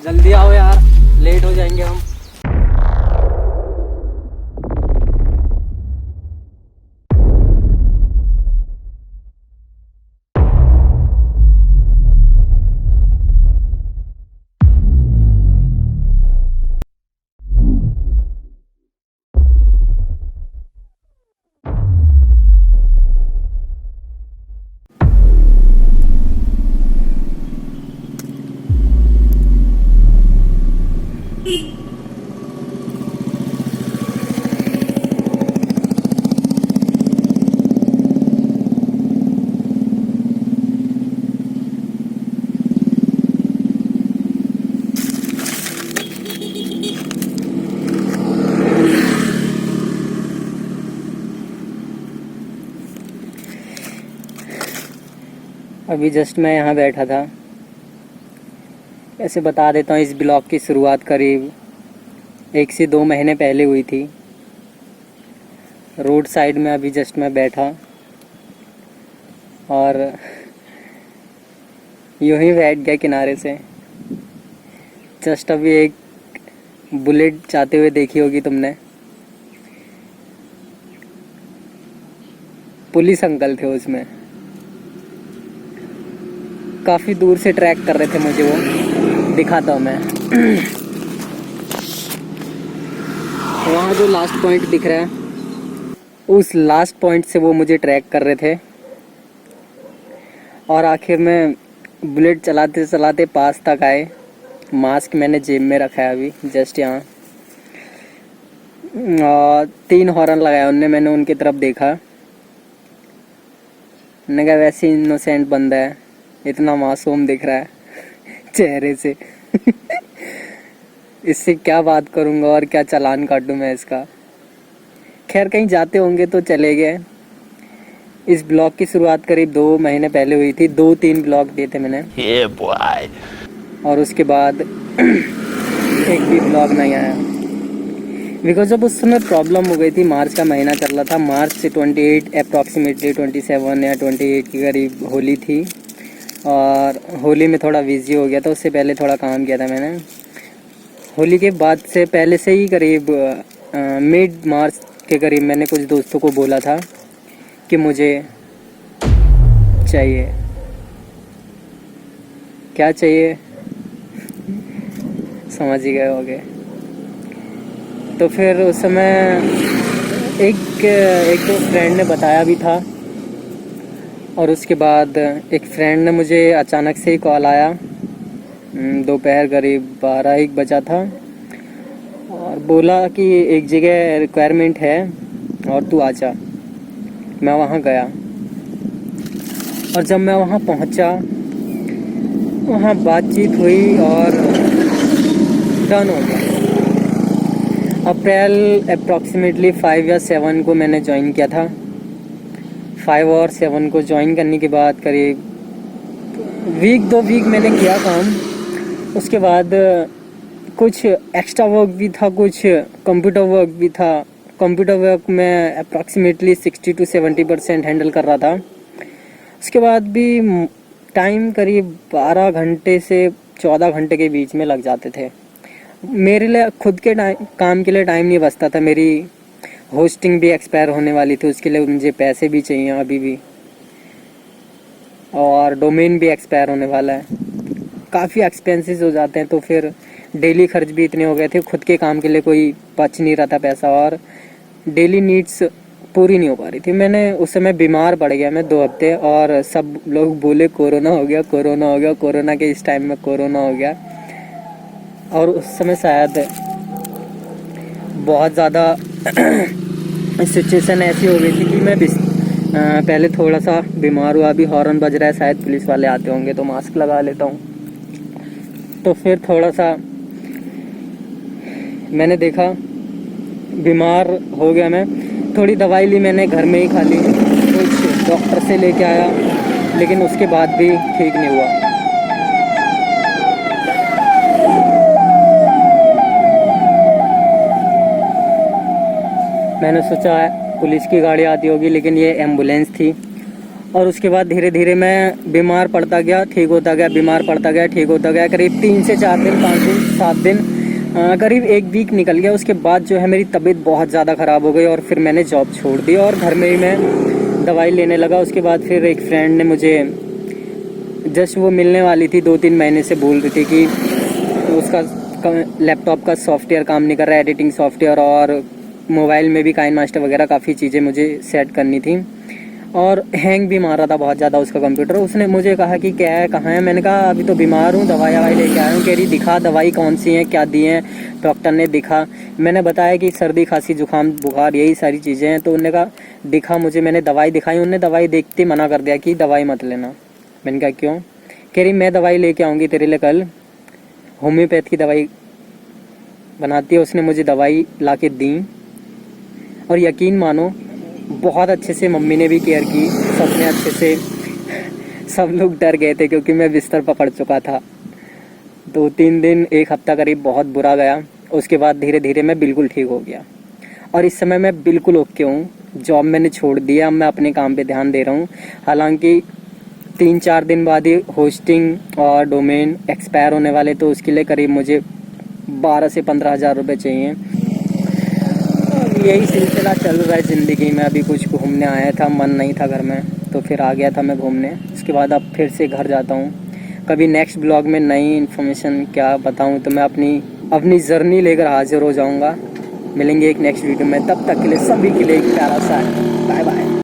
जल्दी आओ यार, लेट हो जाएंगे हम। अभी जस्ट मैं यहाँ बैठा था। ऐसे बता देता हूँ, इस ब्लॉग की शुरुआत करीब 1 से 2 महीने पहले हुई थी। रोड साइड में अभी जस्ट मैं बैठा और यूं ही बैठ गया किनारे से। जस्ट अभी एक बुलेट जाते हुए देखी होगी तुमने। पुलिस अंकल थे उसमें, काफ़ी दूर से ट्रैक कर रहे थे मुझे। वो दिखाता हूँ मैं। वहाँ जो लास्ट पॉइंट दिख रहा है, उस लास्ट पॉइंट से वो मुझे ट्रैक कर रहे थे और आखिर में बुलेट चलाते चलाते पास तक आए। मास्क मैंने जेब में रखा है अभी जस्ट यहाँ। और 3 हॉर्न लगाया उनने। मैंने उनकी तरफ देखा, मैंने कहा वैसे इनोसेंट बंदा है, इतना मासूम दिख रहा है चेहरे से इससे क्या बात करूंगा और क्या चालान काटूं मैं इसका। खैर, कहीं जाते होंगे तो चले गए। इस ब्लॉग की शुरुआत करीब 2 महीने पहले हुई थी। 2-3 ब्लॉग दिए थे मैंने। और उसके बाद एक भी ब्लॉग नहीं आया, बिकॉज जब उस समय प्रॉब्लम हो गई थी। मार्च का महीना चल रहा था। मार्च से 28 अप्रॉक्सीमेटली 27 या 28 के करीब होली थी और होली में थोड़ा बिजी हो गया था। उससे पहले थोड़ा काम किया था मैंने। होली के बाद से पहले से ही करीब मिड मार्च के करीब मैंने कुछ दोस्तों को बोला था कि मुझे चाहिए। क्या चाहिए समझ ही गए होगे। तो फिर उस समय एक दो फ्रेंड ने बताया भी था और उसके बाद एक फ्रेंड ने मुझे अचानक से ही कॉल आया। दोपहर करीब 12-1 बजा था और बोला कि एक जगह रिक्वायरमेंट है और तू आ जा। मैं वहाँ गया और जब मैं वहाँ पहुँचा, वहाँ बातचीत हुई और डन हो गया। अप्रैल अप्रॉक्सीमेटली 5 या 7 को मैंने ज्वाइन किया था। 5 और 7 को ज्वाइन करने के बाद करीब 1-2 वीक मैंने किया काम। उसके बाद कुछ एक्स्ट्रा वर्क भी था, कुछ कंप्यूटर वर्क भी था। कंप्यूटर वर्क में अप्रॉक्सीमेटली 60 to 70% हैंडल कर रहा था। उसके बाद भी टाइम करीब 12 घंटे से 14 घंटे के बीच में लग जाते थे। मेरे लिए खुद के काम के लिए टाइम नहीं बचता था। मेरी होस्टिंग भी एक्सपायर होने वाली थी, उसके लिए मुझे पैसे भी चाहिए अभी भी, और डोमेन भी एक्सपायर होने वाला है। काफ़ी एक्सपेंसेस हो जाते हैं। तो फिर डेली खर्च भी इतने हो गए थे, खुद के काम के लिए कोई बच नहीं रहा था पैसा और डेली नीड्स पूरी नहीं हो पा रही थी। मैंने उस समय बीमार पड़ गया मैं 2 हफ्ते और सब लोग बोले कोरोना हो गया, कोरोना हो गया। कोरोना के इस टाइम में कोरोना हो गया और उस समय शायद बहुत ज़्यादा सिचुएशन ऐसी हो गई थी कि मैं पहले थोड़ा सा बीमार हुआ। अभी हॉर्न बज रहा है, शायद पुलिस वाले आते होंगे तो मास्क लगा लेता हूँ। तो फिर थोड़ा सा मैंने देखा, बीमार हो गया मैं। थोड़ी दवाई ली मैंने, घर में ही खा ली, कुछ डॉक्टर से लेके आया, लेकिन उसके बाद भी ठीक नहीं हुआ। मैंने सोचा पुलिस की गाड़ी आती होगी, लेकिन ये एम्बुलेंस थी और उसके बाद धीरे धीरे मैं बीमार पड़ता गया, ठीक होता गया, बीमार पड़ता गया, ठीक होता गया। करीब 3 से 4 दिन, 5 दिन, 7 दिन, करीब 1 वीक निकल गया। उसके बाद जो है मेरी तबीयत बहुत ज़्यादा ख़राब हो गई और फिर मैंने जॉब छोड़ दी और घर में ही मैं दवाई लेने लगा। उसके बाद फिर एक फ्रेंड ने मुझे, जस्ट वो मिलने वाली थी 2-3 महीने से, बोल रही थी कि उसका लैपटॉप का सॉफ्टवेयर काम नहीं कर रहा है, एडिटिंग सॉफ्टवेयर, और मोबाइल में भी काइनमास्टर वगैरह काफ़ी चीज़ें मुझे सेट करनी थी और हैंग भी मार रहा था बहुत ज़्यादा उसका कंप्यूटर। उसने मुझे कहा कि क्या है, कहाँ है? मैंने कहा अभी तो बीमार हूँ, दवाई ववाई लेके आया हूँ। कह रही दिखा दवाई कौन सी है, क्या दी हैं डॉक्टर ने, दिखा। मैंने बताया कि सर्दी खांसी जुकाम बुखार यही सारी चीज़ें हैं। तो उन्होंने कहा दिखा मुझे, मैंने दवाई दिखाई, उन्होंने दवाई देखते मना कर दिया कि दवाई मत लेना। मैंने कहा क्यों? कह रही मैं दवाई लेके आऊँगी तेरे लिए कल, होम्योपैथ की दवाई बनाती है। उसने मुझे दवाई ला के दी और यकीन मानो बहुत अच्छे से मम्मी ने भी केयर की, सबने अच्छे से, सब लोग डर गए थे क्योंकि मैं बिस्तर पकड़ चुका था। 2-3 दिन, 1 हफ्ता करीब बहुत बुरा गया। उसके बाद धीरे धीरे मैं बिल्कुल ठीक हो गया और इस समय मैं बिल्कुल ओके हूँ। जॉब मैंने छोड़ दिया, मैं अपने काम पे ध्यान दे रहा हूँ। हालांकि 3-4 दिन बाद ही होस्टिंग और डोमेन एक्सपायर होने वाले, तो उसके लिए करीब मुझे 12 से 15 हज़ार रुपये चाहिए। यही सिलसिला चल रहा है ज़िंदगी में। अभी कुछ घूमने आया था, मन नहीं था घर में, तो फिर आ गया था मैं घूमने। उसके बाद अब फिर से घर जाता हूँ। कभी नेक्स्ट ब्लॉग में नई इन्फॉर्मेशन क्या बताऊँ, तो मैं अपनी जर्नी लेकर हाजिर हो जाऊँगा। मिलेंगे एक नेक्स्ट वीडियो में, तब तक के लिए सभी के लिए एक प्यारा सा बाय बाय।